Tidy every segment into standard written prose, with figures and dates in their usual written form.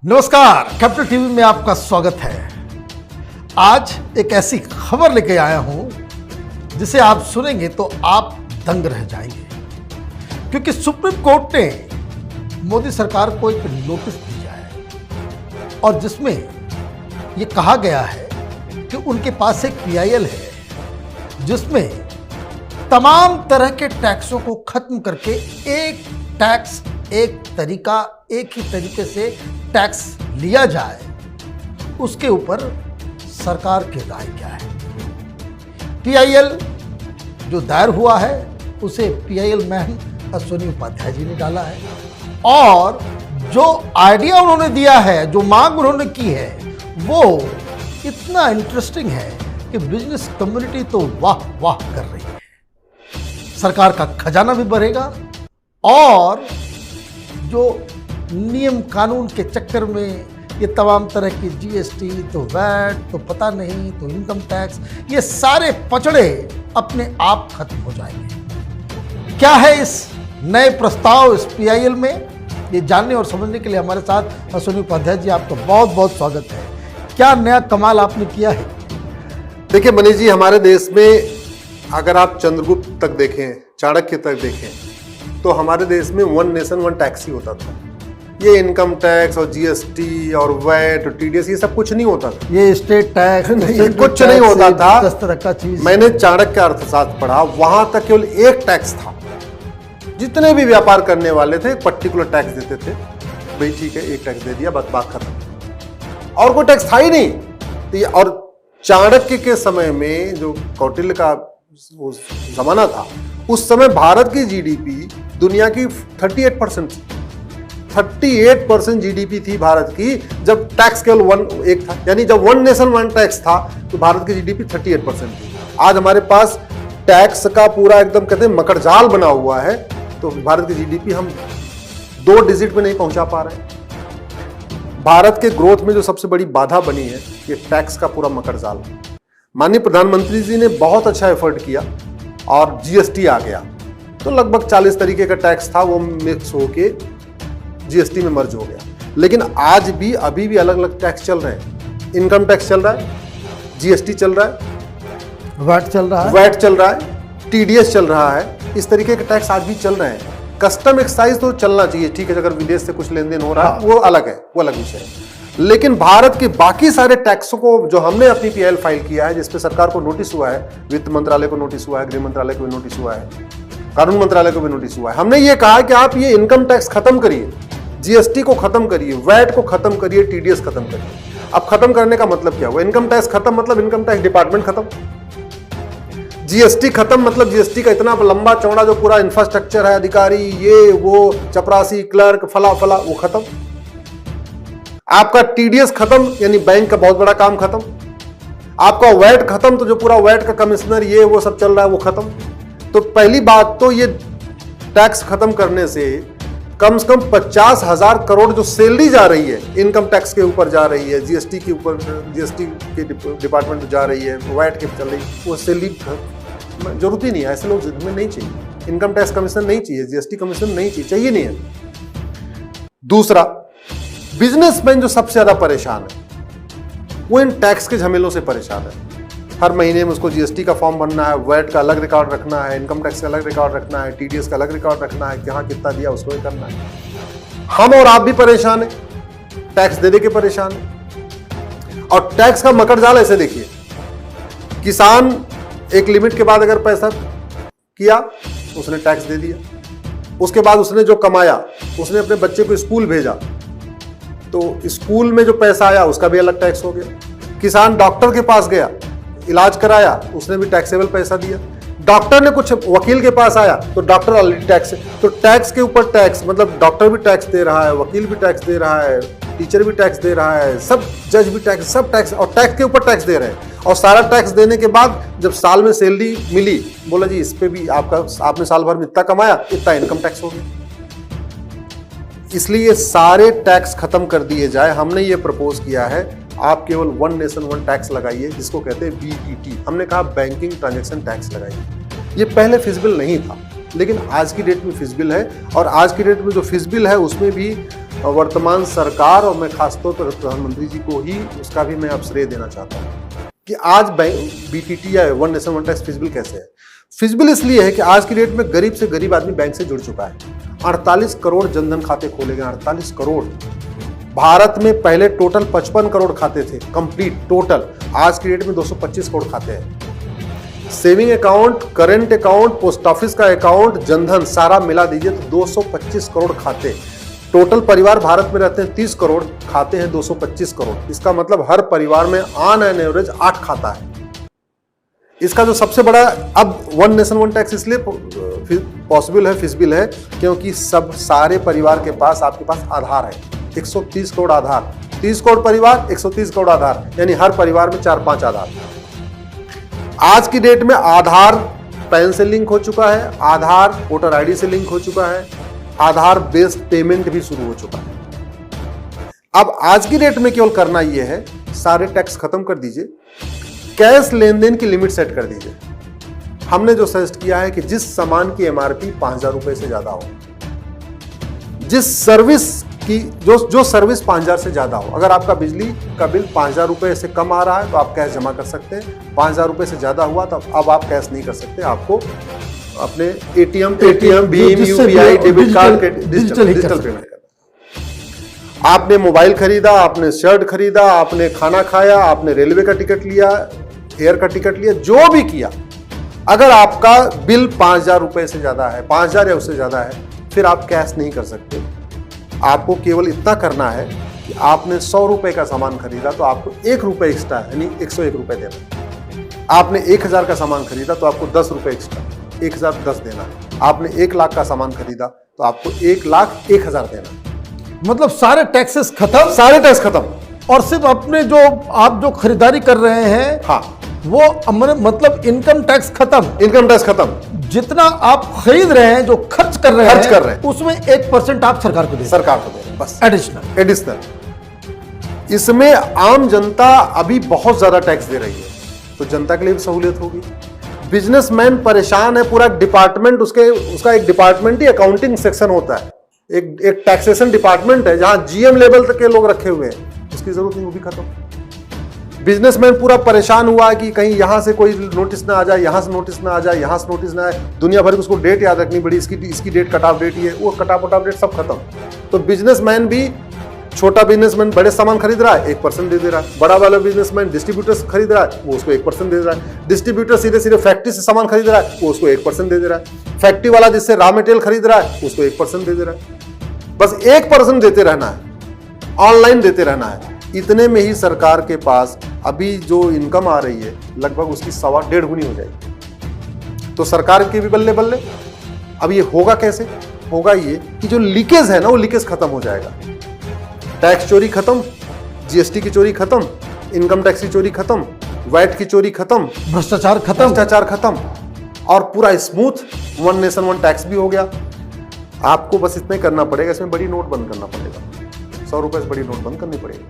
नमस्कार, capital TV में आपका स्वागत है। आज एक ऐसी खबर लेके आया हूं जिसे आप सुनेंगे तो आप दंग रह जाएंगे, क्योंकि सुप्रीम कोर्ट ने मोदी सरकार को एक नोटिस दिया है और जिसमें ये कहा गया है कि उनके पास एक पीआईएल है जिसमें तमाम तरह के टैक्सों को खत्म करके एक टैक्स, एक तरीका, एक ही तरीके से टैक्स लिया जाए, उसके ऊपर सरकार की राय क्या है। पीआईएल जो दायर हुआ है उसे पीआईएल मैन अश्विनी उपाध्याय जी ने डाला है और जो आइडिया उन्होंने दिया है, जो मांग उन्होंने की है, वो इतना इंटरेस्टिंग है कि बिजनेस कम्युनिटी तो वाह वाह कर रही है। सरकार का खजाना भी बढ़ेगा और जो नियम कानून के चक्कर में ये तमाम तरह की जीएसटी, तो वैट, तो पता नहीं, तो इनकम टैक्स, ये सारे पचड़े अपने आप खत्म हो जाएंगे। क्या है इस नए प्रस्ताव इस पीआईएल में, ये जानने और समझने के लिए हमारे साथ अश्विनी उपाध्याय जी, आपका बहुत बहुत स्वागत है। क्या नया कमाल आपने किया है? देखिए मनीष जी, हमारे देश में अगर आप चंद्रगुप्त तक देखें, चाणक्य तक देखें, तो हमारे देश में वन नेशन वन टैक्स ही होता था। ये इनकम टैक्स और जीएसटी और वैट और टीडीएस ये सब कुछ नहीं होता था। ये स्टेट टैक्स कुछ नहीं होता था। 10 तरह का चीज। मैंने चाणक्य अर्थशास्त्र पढ़ा, वहां तक केवल एक टैक्स था। जितने भी व्यापार करने वाले थे पर्टिकुलर टैक्स देते थे। भाई ठीक है, एक टैक्स दे दिया, बस बात खत्म। और कोई टैक्स था ही नहीं। और चाणक्य के समय में जो कौटिल्य का जमाना था, उस समय भारत की जीडीपी दुनिया की 38% थी। 38% जीडीपी थी भारत की, जब टैक्स केवल एक था। यानी जब वन नेशन वन टैक्स था तो भारत की जीडीपी 38% थी। आज हमारे पास टैक्स का पूरा एकदम कहते हैं मकड़जाल बना हुआ है, तो भारत की जीडीपी हम 2 डिजिट में नहीं पहुंचा पा रहे हैं। भारत के ग्रोथ में जो सबसे बड़ी बाधा बनी है ये टैक्स का पूरा मकड़जाल। माननीय प्रधानमंत्री जी ने बहुत अच्छा एफर्ट किया और जीएसटी आ गया, तो लगभग 40 तरीके का टैक्स था, वो मिक्स होके जीएसटी में मर्ज हो गया। लेकिन आज भी अभी भी अलग अलग टैक्स चल रहे हैं। इनकम टैक्स चल रहा है, जीएसटी चल रहा है, वैट चल रहा है, टीडीएस चल रहा है। इस तरीके के टैक्स आज भी चल रहे हैं। कस्टम एक्साइज तो चलना चाहिए, ठीक है, अगर विदेश से कुछ लेन देन हो रहा है वो अलग है, वो अलग विषय है। लेकिन भारत के बाकी सारे टैक्सों को जो हमने अपनी पीएल फाइल किया है, जिसपे सरकार को नोटिस हुआ है, वित्त मंत्रालय को नोटिस हुआ है, गृह मंत्रालय को भी नोटिस हुआ है, कानून मंत्रालय को भी नोटिस हुआ है। हमने ये कहा कि आप ये इनकम टैक्स खत्म करिए, जीएसटी को खत्म करिए, वैट को खत्म करिए, टीडीएस खत्म करिए। अब खत्म करने का मतलब क्या हुआ? इनकम टैक्स खत्म मतलब इनकम टैक्स डिपार्टमेंट खत्म, जीएसटी खत्म मतलब जीएसटी का इतना लंबा चौड़ा जो पूरा इंफ्रास्ट्रक्चर है, अधिकारी, ये वो, चपरासी, क्लर्क, फला फला, वो खत्म। आपका टीडीएस खत्म, यानी बैंक का बहुत बड़ा काम खत्म। आपका वैट खत्म, तो जो पूरा वैट का कमिश्नर, ये वो सब चल रहा है, वो खत्म। तो पहली बात तो ये टैक्स खत्म करने से कम 50,000 करोड़ जो सैलरी जा रही है, इनकम टैक्स के ऊपर जा रही है, जीएसटी के ऊपर, जीएसटी के डिपार्टमेंट में जा रही है, वैट के चल रही है, वो सैलरी जरूरत ही नहीं है। ऐसे लोग हमें नहीं चाहिए। इनकम टैक्स कमीशन नहीं चाहिए, जीएसटी कमीशन नहीं चाहिए नहीं है। दूसरा, बिजनेसमैन जो सबसे ज्यादा परेशान है वो इन टैक्स के झमेलों से परेशान है। हर महीने में उसको जीएसटी का फॉर्म भरना है, वैट का अलग रिकॉर्ड रखना है, इनकम टैक्स का अलग रिकॉर्ड रखना है, टीडीएस का अलग रिकॉर्ड रखना है, कहाँ कितना दिया उसको ही करना है। हम और आप भी परेशान है, टैक्स दे के परेशान है। और टैक्स का मकड़जाल ऐसे देखिए, किसान एक लिमिट के बाद अगर पैसा किया, उसने टैक्स दे दिया। उसके बाद उसने जो कमाया, उसने अपने बच्चे को स्कूल भेजा, तो स्कूल में जो पैसा आया उसका भी अलग टैक्स हो गया। किसान डॉक्टर के पास गया, इलाज कराया, उसने भी टैक्सेबल पैसा दिया। डॉक्टर ने कुछ वकील के पास आया तो डॉक्टर ऑलरेडी टैक्स है। तो टैक्स के ऊपर टैक्स, मतलब डॉक्टर भी टैक्स दे रहा है, वकील भी टैक्स दे रहा है, टीचर भी टैक्स दे रहा है, सब जज भी टैक्स, सब टैक्स, और टैक्स के ऊपर टैक्स दे रहे हैं। और सारा टैक्स देने के बाद जब साल में सैलरी मिली, बोला जी इस पे भी आपने साल भर में इतना कमाया, इतना इनकम टैक्स हो गया। इसलिए सारे टैक्स खत्म कर दिए जाए। हमने ये प्रपोज किया है, आप केवल वन नेशन वन टैक्स लगाइए, जिसको कहते हैं बीईटी। हमने कहा बैंकिंग ट्रांजैक्शन टैक्स लगाइए। ये पहले फिजिबल नहीं था, लेकिन आज की डेट में फिजिबल है। और आज की डेट में जो फिजिबल है उसमें भी और वर्तमान सरकार और मैं खासतौर पर प्रधानमंत्री जी को ही उसका भी मैं अब श्रेय देना चाहता हूँ कि आज बीटीटी या one nation one tax feasible कैसे है। फिजिबल इसलिए है कि आज की डेट में गरीब से गरीब आदमी बैंक से जुड़ चुका है। 48 करोड़ जनधन खाते खोले गए, 48 करोड़। भारत में पहले टोटल 55 करोड़ खाते थे कंप्लीट टोटल, आज की डेट में 225 करोड़ खाते हैं। Saving account, current account, post office का अकाउंट, जनधन सारा मिला दीजिए तो 225 करोड़ खाते। टोटल परिवार भारत में रहते हैं 30 करोड़, खाते हैं 225 करोड़। इसका मतलब हर परिवार में ऑन एन एवरेज 8 खाता है। इसका जो सबसे बड़ा अब वन नेशन वन टैक्स इसलिए पॉसिबल है, फिजिबल है, क्योंकि सब सारे परिवार के पास आपके पास आधार है। 130 करोड़ आधार, 30 करोड़ परिवार, 130 करोड़ आधार, यानी हर परिवार में 4-5 आधार। आज की डेट में आधार पैन से लिंक हो चुका है, आधार वोटर आईडी से लिंक हो चुका है, आधार बेस्ड पेमेंट भी शुरू हो चुका है। अब आज की डेट में केवल करना यह है, सारे टैक्स खत्म कर दीजिए, कैश लेन देन की लिमिट सेट कर दीजिए। हमने जो सजेस्ट किया है कि जिस सामान की एमआरपी 5,000 रुपए से ज्यादा हो, जिस सर्विस की जो सर्विस 5,000 से ज्यादा हो, अगर आपका बिजली का बिल 5,000 रुपए से कम आ रहा है तो आप कैश जमा कर सकते हैं। 5,000 रुपए से ज्यादा हुआ तो अब आप कैश नहीं कर सकते, आपको अपने ATM, Bhim, UPI, debit card के डिजिटल पेमेंट करना। आपने मोबाइल खरीदा, आपने शर्ट खरीदा, आपने खाना खाया, आपने रेलवे का टिकट लिया, एयर का टिकट लिया, जो भी किया, अगर आपका बिल 5,000 रुपए से ज्यादा है, 5,000 या उससे ज्यादा है, फिर आप कैश नहीं कर सकते। आपको केवल इतना करना है कि आपने 100 रुपए का सामान खरीदा तो आपको 1 रुपए एक्स्ट्रा यानी 101 रुपए देना। आपने 1,000 का सामान खरीदा तो आपको 10 रुपए एक्स्ट्रा, 1,010 देना। आपने 1 लाख का सामान खरीदा तो आपको 1,01,000 देना। मतलब सारे टैक्सेस खत्म, सारे टैक्स खत्म, और सिर्फ अपने जो आप जो खरीदारी कर रहे हैं, हाँ, वो मतलब इनकम टैक्स खत्म, इनकम टैक्स खत्म। जितना आप खरीद रहे हैं, जो खर्च कर रहे हैं, उसमें 1% आप सरकार को दे रहे हैं, बस एडिशनल। इसमें आम जनता अभी बहुत ज्यादा टैक्स दे रही है, तो जनता के लिए भी सहूलियत होगी। बिजनेसमैन परेशान है, पूरा डिपार्टमेंट उसका एक डिपार्टमेंट ही अकाउंटिंग सेक्शन होता है, एक टैक्सेशन डिपार्टमेंट है जहां जीएम लेवल तक के लोग रखे हुए हैं, उसकी जरूरत नहीं, वो भी खत्म। बिजनेसमैन पूरा परेशान हुआ है कि कहीं यहां से कोई नोटिस ना आ जाए, यहां से नोटिस ना आ जाए, यहां से नोटिस ना आए, दुनिया भर में उसको डेट याद रखनी पड़ी, इसकी डेट कट ऑफ डेट ही है, वो कट ऑफ डेट सब खत्म। तो बिजनेसमैन भी, छोटा बिजनेसमैन बड़े सामान खरीद रहा है 1% दे दे रहा है, बड़ा वाला बिजनेसमैन डिस्ट्रीब्यूटर्स खरीद रहा है वो उसको 1% दे रहा है, डिस्ट्रीब्यूटर सीधे फैक्ट्री से सामान खरीद रहा है वो उसको 1% दे रहा है, फैक्ट्री वाला जिससे रॉ मटेरियल खरीद रहा है उसको 1% दे रहा है। बस 1% देते रहना है, ऑनलाइन देते रहना है। इतने में ही सरकार के पास अभी जो इनकम आ रही है लगभग उसकी 1.25 गुनी हो जाएगी। तो सरकार के भी बल्ले बल्ले। अब ये होगा कैसे? होगा ये कि जो लीकेज है ना, वो लीकेज खत्म हो जाएगा। टैक्स चोरी खत्म, जीएसटी की चोरी खत्म, इनकम टैक्स की चोरी खत्म, वैट की चोरी खत्म, भ्रष्टाचार खत्म, और पूरा smooth one nation one tax भी हो गया। आपको बस इतना ही करना पड़ेगा, इसमें बड़ी नोट बंद करना पड़ेगा, 100 रुपए से बड़ी नोट बंद करनी पड़ेगी,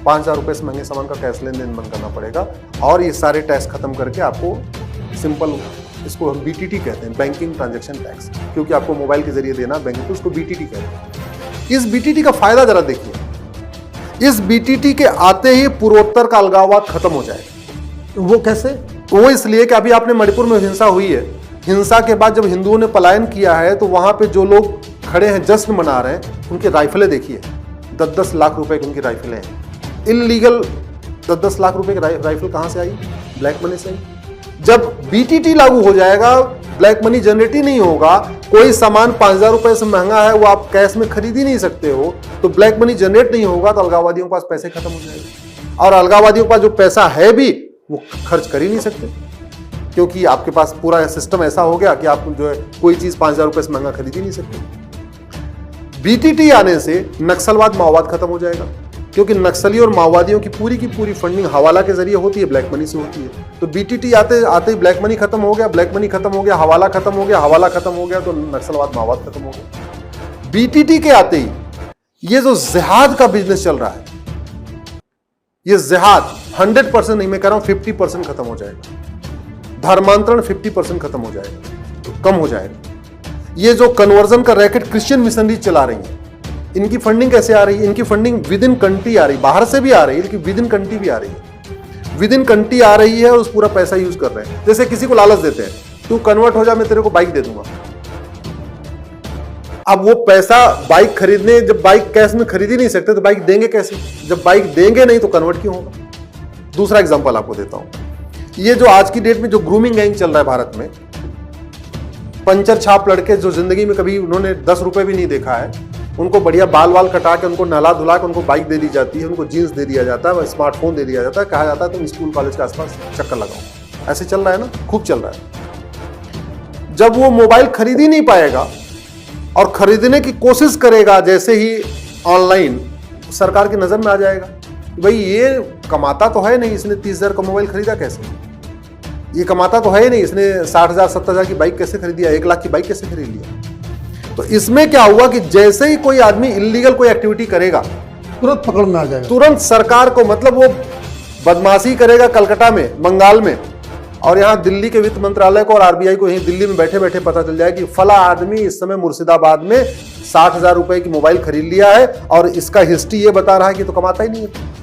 5,000 रुपए से महंगे सामान का कैश लेन देन बंद करना पड़ेगा, और ये सारे टैक्स खत्म करके आपको सिंपल, इसको हम बीटीटी कहते हैं, बैंकिंग ट्रांजैक्शन टैक्स, क्योंकि आपको मोबाइल के जरिए देना बैंक को, उसको बीटीटी कहते हैं। इस बीटीटी का फायदा जरा देखिए, इस बीटीटी के आते ही पूर्वोत्तर का अलगाववाद खत्म हो जाएगा। वो कैसे? वो इसलिए कि अभी आपने मणिपुर में हिंसा हुई है, हिंसा के बाद जब हिंदुओं ने पलायन किया है तो वहां पे जो लोग खड़े हैं जश्न मना रहे हैं, उनकी राइफलें देखिए, 10-10 लाख रुपए की उनकी राइफलें हैं। इलीगल 10-10 लाख रुपए की राइफल कहां से आई? ब्लैक मनी से आई। जब बीटीटी लागू हो जाएगा, ब्लैक मनी जनरेट ही नहीं होगा, कोई सामान 5,000 रुपए से महंगा है वो आप कैश में खरीद ही नहीं सकते हो, तो ब्लैक मनी जनरेट नहीं होगा, तो अलगाववादियों के पास पैसे खत्म हो जाएंगे, और अलगाववादियों के पास जो पैसा है भी वो खर्च कर ही नहीं सकते, क्योंकि आपके पास पूरा सिस्टम ऐसा हो गया कि आप जो है कोई चीज 5,000 रुपए से महंगा खरीद ही नहीं सकते। बीटीटी आने से नक्सलवाद माओवाद खत्म हो जाएगा, क्योंकि नक्सली और माओवादियों की पूरी फंडिंग हवाला के जरिए होती है, ब्लैक मनी से होती है। तो बीटीटी आते आते ही ब्लैक मनी खत्म हो गया, ब्लैक मनी खत्म हो गया, हवाला खत्म हो गया, हवाला खत्म हो गया, तो नक्सलवाद माओवाद खत्म हो गया। बीटीटी के आते ही ये जो जिहाद का बिजनेस चल रहा है, ये जिहाद 100% नहीं, मैं कह रहा हूं 50% खत्म हो जाएगा। धर्मांतरण 50% खत्म हो जाएगा, तो कम हो जाएगा। ये जो कन्वर्जन का रैकेट क्रिश्चियन मिशनरी चला रही है, इनकी फंडिंग कैसे आ रही है? इनकी फंडिंग विद इन कंट्री आ रही, बाहर से भी आ रही है लेकिन विद इन कंट्री भी आ रही है। विद इन कंट्री आ रही है और उस पूरा पैसा यूज कर रहे हैं। जैसे किसी को लालच देते हैं, तू कन्वर्ट हो जा, मैं तेरे को बाइक दे दूंगा। अब वो पैसा बाइक खरीदने, जब बाइक कैश में खरीद ही नहीं सकते तो बाइक देंगे कैसे? जब बाइक देंगे नहीं तो कन्वर्ट क्यों होगा? दूसरा एग्जांपल आपको देता हूं। ये जो आज की डेट में जो ग्रूमिंग गैंग चल रहा है भारत में, पंचर छाप लड़के जो जिंदगी में कभी उन्होंने 10 रुपए भी नहीं देखा है, उनको बढ़िया बाल वाल कटा के, उनको नहला धुला के उनको बाइक दे दी जाती है, उनको जीन्स दे दिया जाता है, स्मार्टफोन दे दिया जाता है, कहा जाता है तुम स्कूल कॉलेज के आसपास चक्कर लगाओ। ऐसे चल रहा है ना, खूब चल रहा है। जब वो मोबाइल खरीद ही नहीं पाएगा और खरीदने की कोशिश करेगा जैसे ही ऑनलाइन, सरकार की नजर में आ जाएगा भाई ये कमाता तो है नहीं, इसने 30,000 का मोबाइल खरीदा कैसे? ये कमाता तो है नहीं, इसने 60,000 70,000 की बाइक कैसे खरीदी, 1 लाख की बाइक कैसे खरीद लिया? तो इसमें क्या हुआ कि जैसे ही कोई आदमी इलीगल कोई एक्टिविटी करेगा तुरंत पकड़ में आ जाएगा, तुरंत सरकार को, मतलब वो बदमाशी करेगा कलकत्ता में, बंगाल में, और यहाँ दिल्ली के वित्त मंत्रालय को और आरबीआई को यहीं दिल्ली में बैठे बैठे पता चल जाए कि फला आदमी इस समय मुर्शिदाबाद में 60,000 रुपए की मोबाइल खरीद लिया है और इसका हिस्ट्री ये बता रहा है कि तो कमाता ही नहीं है।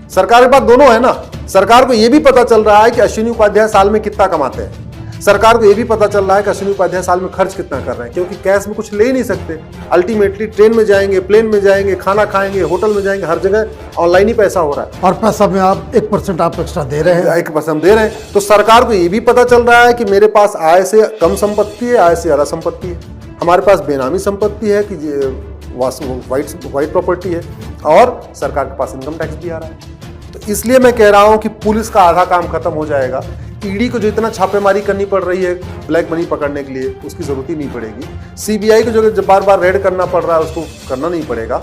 सरकार के पास दोनों है ना, सरकार को यह भी पता चल रहा है कि अश्विनी उपाध्याय साल में कितना कमाते हैं, सरकार को यह भी पता चल रहा है कि अश्विनी उपाध्याय साल में खर्च कितना कर रहे हैं, क्योंकि कैश में कुछ ले ही नहीं सकते। अल्टीमेटली ट्रेन में जाएंगे, प्लेन में जाएंगे, खाना खाएंगे, होटल में जाएंगे, हर जगह ऑनलाइन ही पैसा हो रहा है। और पैसा में आप 1% आप एक्स्ट्रा दे रहे हैं, 1% दे रहे हैं। तो सरकार को यह भी पता चल रहा है कि मेरे पास आय से कम संपत्ति है, आय से ज्यादा संपत्ति है, हमारे पास बेनामी संपत्ति है कि व्हाइट प्रॉपर्टी है, और सरकार के पास इनकम टैक्स भी आ रहा है। तो इसलिए मैं कह रहा हूं कि पुलिस का आधा काम खत्म हो जाएगा। ईडी को जो इतना छापेमारी करनी पड़ रही है ब्लैक मनी पकड़ने के लिए, उसकी जरूरत ही नहीं पड़ेगी। सीबीआई को जो बार बार रेड करना पड़ रहा है उसको करना नहीं पड़ेगा।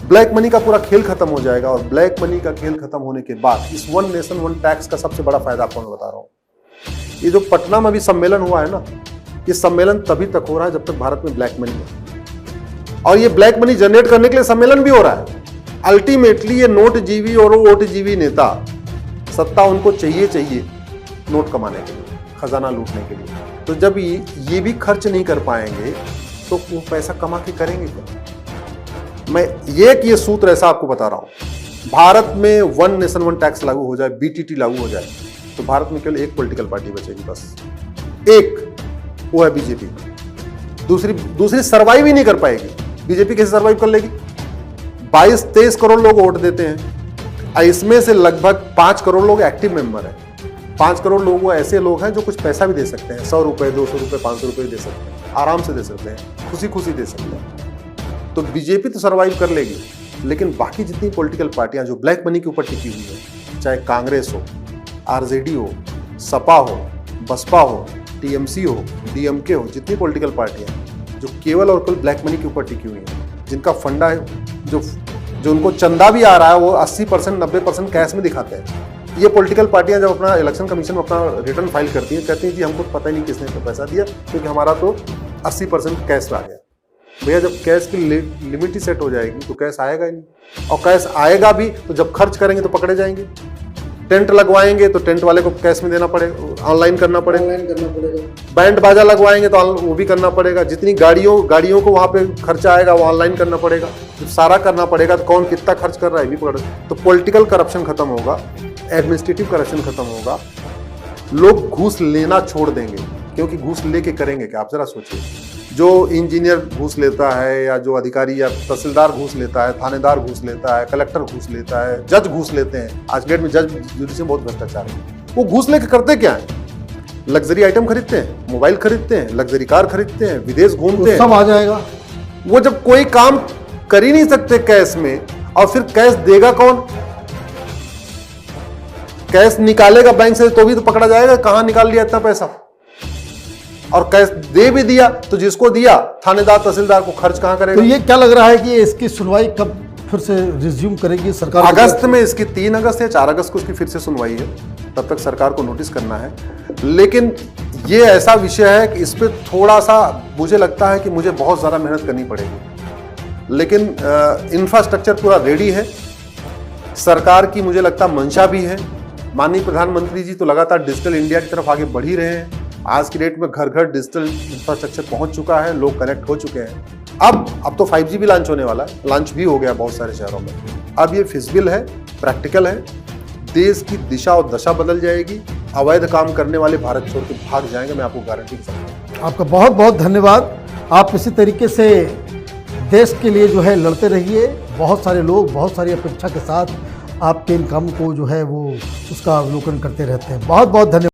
ब्लैक मनी का पूरा खेल खत्म हो जाएगा, और ब्लैक मनी का खेल खत्म होने के बाद इस वन नेशन वन टैक्स का सबसे बड़ा फायदा आपको मैं बता रहा हूं। ये जो पटना में अभी सम्मेलन हुआ है ना, ये सम्मेलन तभी तक हो रहा है जब तक भारत में ब्लैक मनी है, और ये ब्लैक मनी जनरेट करने के लिए सम्मेलन भी हो रहा है। अल्टीमेटली ये नोट जीवी और वोट जीवी नेता, सत्ता उनको चाहिए नोट कमाने के लिए, खजाना लूटने के लिए। तो जब ये भी खर्च नहीं कर पाएंगे तो वो पैसा कमा के करेंगे क्या? मैं ये सूत्र ऐसा आपको बता रहा हूं, भारत में वन नेशन वन टैक्स लागू हो जाए, बीटीटी लागू हो जाए, तो भारत में केवल एक पॉलिटिकल पार्टी बचेगी, बस एक, वो है बीजेपी। दूसरी सर्वाइव ही नहीं कर पाएगी। बीजेपी कैसे सर्वाइव कर लेगी? 22-23 करोड़ लोग वोट देते हैं, इसमें से लगभग 5 करोड़ लोग एक्टिव मेंबर हैं। 5 करोड़ लोग वो ऐसे लोग हैं जो कुछ पैसा भी दे सकते हैं, 100 रुपए, 200 रुपए, 500 रुपए दे सकते हैं, आराम से दे सकते हैं, खुशी खुशी दे सकते हैं। तो बीजेपी तो सर्वाइव कर लेगी, लेकिन बाकी जितनी पॉलिटिकल पार्टियां जो ब्लैक मनी के ऊपर टिकी हुई है, चाहे कांग्रेस हो, आरजेडी हो, सपा हो, बसपा हो, टीएमसी हो, डीएमके हो, जितनी पॉलिटिकल पार्टियां जो केवल और केवल ब्लैक मनी के ऊपर टिकी हुई हैं, जिनका फंडा है, जो उनको चंदा भी आ रहा है वो 80% 90% कैश में दिखाते हैं। ये पॉलिटिकल पार्टियां जब अपना इलेक्शन कमीशन में अपना रिटर्न फाइल करती हैं, कहती हैं कि हमको पता ही नहीं किसने तो पैसा दिया, क्योंकि हमारा तो 80% कैश आ गया। भैया जब कैश की लिमिट ही सेट हो जाएगी तो कैश आएगा ही नहीं, और कैश आएगा भी तो जब खर्च करेंगे तो पकड़े जाएंगे। टेंट लगवाएंगे तो टेंट वाले को कैश में देना पड़ेगा, ऑनलाइन करना पड़ेगा। बैंड बाजा लगवाएंगे तो वो भी करना पड़ेगा। जितनी गाड़ियों को वहाँ पे खर्चा आएगा वो ऑनलाइन करना पड़ेगा। जब सारा करना पड़ेगा तो कौन कितना खर्च कर रहा है भी पकड़। तो पॉलिटिकल करप्शन खत्म होगा, एडमिनिस्ट्रेटिव करप्शन खत्म होगा, लोग घूस लेना छोड़ देंगे, क्योंकि घूस लेके करेंगे क्या? आप जरा सोचिए, जो इंजीनियर घूस लेता है, या जो अधिकारी या तहसीलदार घूस लेता है, थानेदार घूस लेता है, कलेक्टर घूस लेता है, जज घूस लेते हैं। आज के डेट में जज जुडिशरी में बहुत भ्रष्टाचार है। वो घूस लेके करते क्या है? लग्जरी आइटम खरीदते हैं, मोबाइल खरीदते हैं, लग्जरी कार खरीदते हैं, विदेश घूमते हैं, सब आ जाएगा। वो जब कोई काम कर ही नहीं सकते कैश में, और फिर कैश देगा कौन? कैश निकालेगा बैंक से तो भी तो पकड़ा जाएगा, कहां निकाल लिया इतना पैसा। और कैश दे भी दिया तो जिसको दिया थानेदार तहसीलदार को खर्च कहां करेगा? तो ये क्या लग रहा है कि इसकी सुनवाई कब फिर से रिज्यूम करेगी सरकार? अगस्त में इसकी 3 अगस्त या 4 अगस्त को इसकी फिर से सुनवाई है, तब तक सरकार को नोटिस करना है। लेकिन ये ऐसा विषय है कि इस पर थोड़ा सा मुझे लगता है कि मुझे बहुत ज़्यादा मेहनत करनी पड़ेगी, लेकिन इंफ्रास्ट्रक्चर पूरा रेडी है। सरकार की मुझे लगता मंशा भी है। माननीय प्रधानमंत्री जी तो लगातार डिजिटल इंडिया की तरफ आगे बढ़ ही रहे हैं। आज की डेट में घर घर डिजिटल इंफ्रास्ट्रक्चर पहुंच चुका है, लोग कनेक्ट हो चुके हैं। अब तो 5G भी लॉन्च होने वाला है, लॉन्च भी हो गया बहुत सारे शहरों में। अब ये फिजिबल है, प्रैक्टिकल है, देश की दिशा और दशा बदल जाएगी। अवैध काम करने वाले भारत छोड़ के भाग जाएंगे, मैं आपको गारंटी दे सकता हूँ। आपका बहुत बहुत धन्यवाद। आप इसी तरीके से देश के लिए जो है लड़ते रहिए। बहुत सारे लोग बहुत सारी अपेक्षा के साथ आपके इन काम को जो है वो उसका अवलोकन करते रहते हैं। बहुत बहुत धन्यवाद।